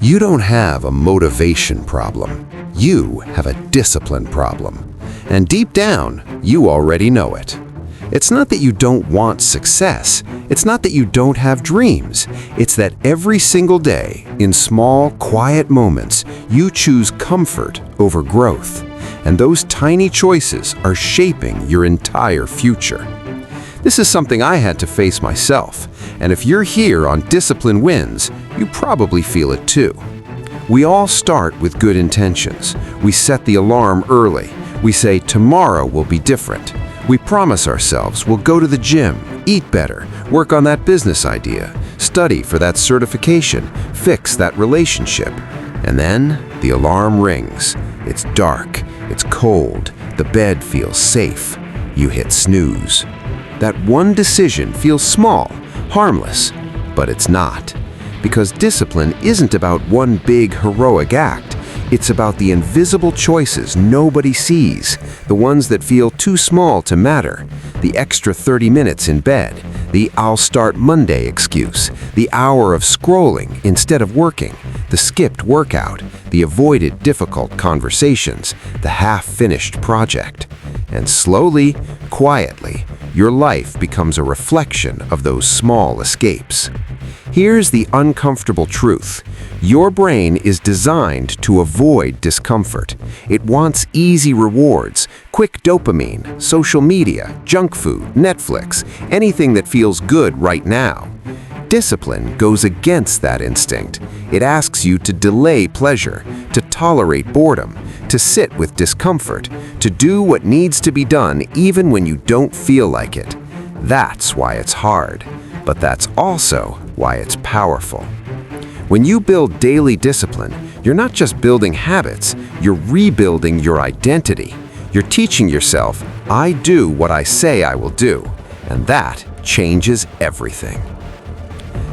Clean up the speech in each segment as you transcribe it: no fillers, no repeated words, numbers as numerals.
You don't have a motivation problem. You have a discipline problem. And deep down, you already know it. It's not that you don't want success. It's not that you don't have dreams. It's that every single day, in small, quiet moments, you choose comfort over growth. And those tiny choices are shaping your entire future. This is something I had to face myself, and if you're here on Discipline Wins, you probably feel it too. We all start with good intentions. We set the alarm early. We say tomorrow will be different. We promise ourselves we'll go to the gym, eat better, work on that business idea, study for that certification, fix that relationship. And then the alarm rings. It's dark, it's cold, the bed feels safe. You hit snooze. That one decision feels small, harmless, but it's not. Because discipline isn't about one big heroic act. It's about the invisible choices nobody sees, the ones that feel too small to matter, the extra 30 minutes in bed, the "I'll start Monday" excuse, the hour of scrolling instead of working, the skipped workout, the avoided difficult conversations, the half-finished project. And slowly, quietly, your life becomes a reflection of those small escapes. Here's the uncomfortable truth. Your brain is designed to avoid discomfort. It wants easy rewards, quick dopamine, social media, junk food, Netflix, anything that feels good right now. Discipline goes against that instinct. It asks you to delay pleasure, to tolerate boredom, to sit with discomfort, to do what needs to be done even when you don't feel like it. That's why it's hard, but that's also why it's powerful. When you build daily discipline, you're not just building habits, you're rebuilding your identity. You're teaching yourself, I do what I say I will do, and that changes everything.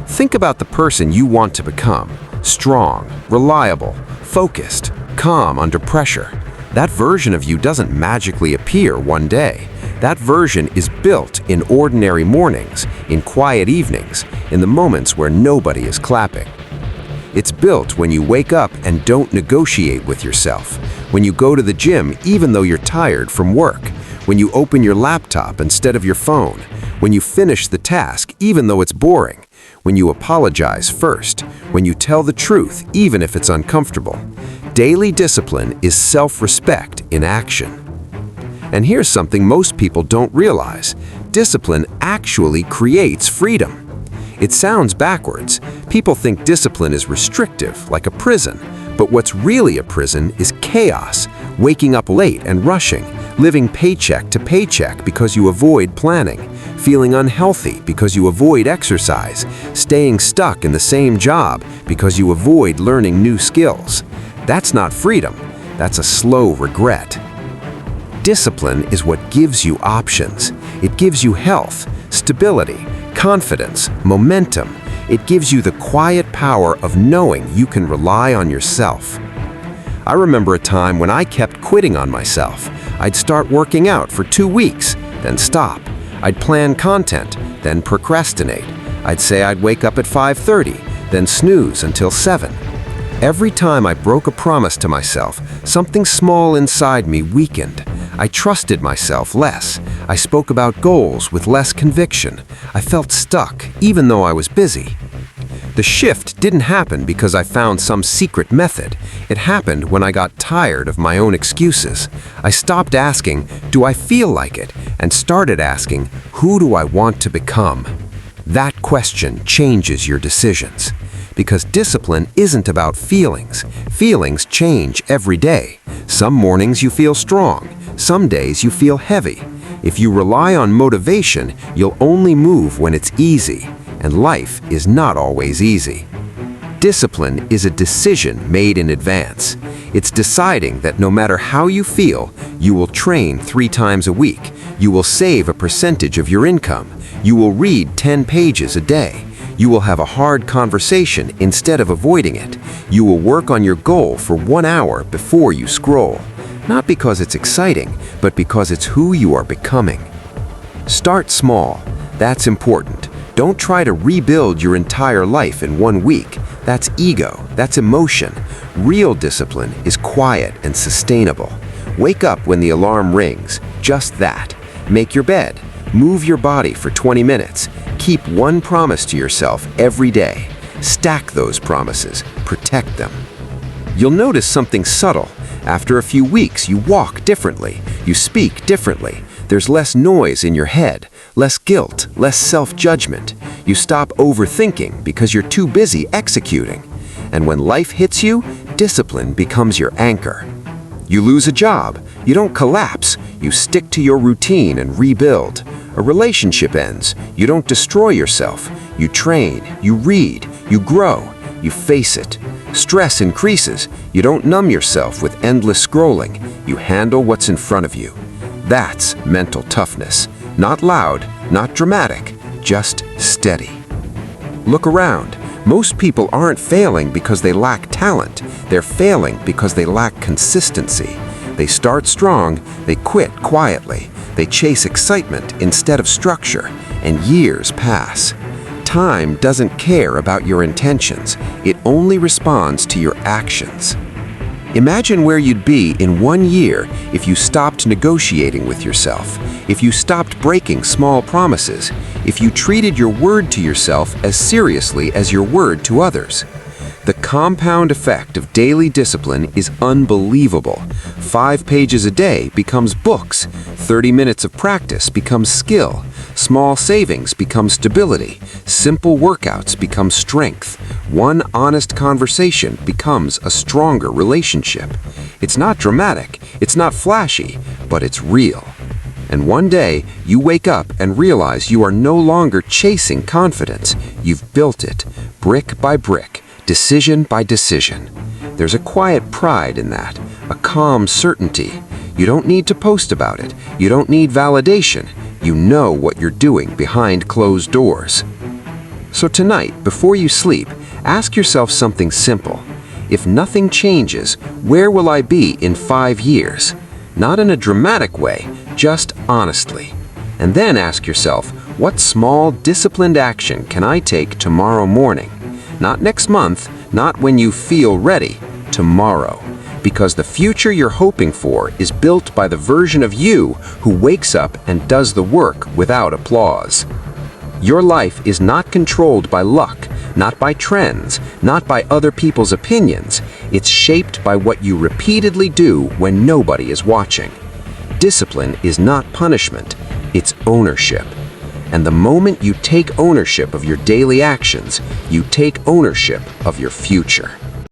Think about the person you want to become: strong, reliable, focused, calm under pressure. That version of you doesn't magically appear one day. That version is built in ordinary mornings, in quiet evenings, in the moments where nobody is clapping. It's built when you wake up and don't negotiate with yourself, when you go to the gym even though you're tired from work, when you open your laptop instead of your phone, when you finish the task even though it's boring, when you apologize first, when you tell the truth even if it's uncomfortable. Daily discipline is self-respect in action. And here's something most people don't realize. Discipline actually creates freedom. It sounds backwards. People think discipline is restrictive, like a prison. But what's really a prison is chaos, waking up late and rushing, living paycheck to paycheck because you avoid planning, feeling unhealthy because you avoid exercise, staying stuck in the same job because you avoid learning new skills. That's not freedom. That's a slow regret. Discipline is what gives you options. It gives you health, stability, confidence, momentum. It gives you the quiet power of knowing you can rely on yourself. I remember a time when I kept quitting on myself. I'd start working out for 2 weeks, then stop. I'd plan content, then procrastinate. I'd say I'd wake up at 5:30, then snooze until 7. Every time I broke a promise to myself, something small inside me weakened. I trusted myself less. I spoke about goals with less conviction. I felt stuck, even though I was busy. The shift didn't happen because I found some secret method. It happened when I got tired of my own excuses. I stopped asking, do I feel like it? And started asking, who do I want to become? That question changes your decisions. Because discipline isn't about feelings. Feelings change every day. Some mornings you feel strong. Some days you feel heavy. If you rely on motivation, you'll only move when it's easy. And life is not always easy. Discipline is a decision made in advance. It's deciding that no matter how you feel, you will train 3 times a week. You will save a percentage of your income. You will read 10 pages a day. You will have a hard conversation instead of avoiding it. You will work on your goal for 1 hour before you scroll. Not because it's exciting, but because it's who you are becoming. Start small. That's important. Don't try to rebuild your entire life in 1 week. That's ego, that's emotion. Real discipline is quiet and sustainable. Wake up when the alarm rings, just that. Make your bed, move your body for 20 minutes. Keep one promise to yourself every day. Stack those promises, protect them. You'll notice something subtle. After a few weeks, you walk differently, you speak differently. There's less noise in your head, less guilt, less self-judgment. You stop overthinking because you're too busy executing. And when life hits you, discipline becomes your anchor. You lose a job, you don't collapse, you stick to your routine and rebuild. A relationship ends, you don't destroy yourself. You train, you read, you grow, you face it. Stress increases, you don't numb yourself with endless scrolling. You handle what's in front of you. That's mental toughness. Not loud, not dramatic, just steady. Look around. Most people aren't failing because they lack talent. They're failing because they lack consistency. They start strong, they quit quietly. They chase excitement instead of structure, and years pass. Time doesn't care about your intentions. It only responds to your actions. Imagine where you'd be in 1 year if you stopped negotiating with yourself, if you stopped breaking small promises, if you treated your word to yourself as seriously as your word to others. The compound effect of daily discipline is unbelievable. 5 pages a day becomes books, 30 minutes of practice becomes skill, small savings become stability, simple workouts become strength, one honest conversation becomes a stronger relationship. It's not dramatic, it's not flashy, but it's real. And one day, you wake up and realize you are no longer chasing confidence. You've built it, brick by brick, decision by decision. There's a quiet pride in that, a calm certainty. You don't need to post about it. You don't need validation. You know what you're doing behind closed doors. So tonight, before you sleep, ask yourself something simple. If nothing changes, where will I be in 5 years? Not in a dramatic way, just honestly. And then ask yourself, what small, disciplined action can I take tomorrow morning? Not next month, not when you feel ready, tomorrow. Because the future you're hoping for is built by the version of you who wakes up and does the work without applause. Your life is not controlled by luck, not by trends, not by other people's opinions. It's shaped by what you repeatedly do when nobody is watching. Discipline is not punishment, it's ownership. And the moment you take ownership of your daily actions, you take ownership of your future.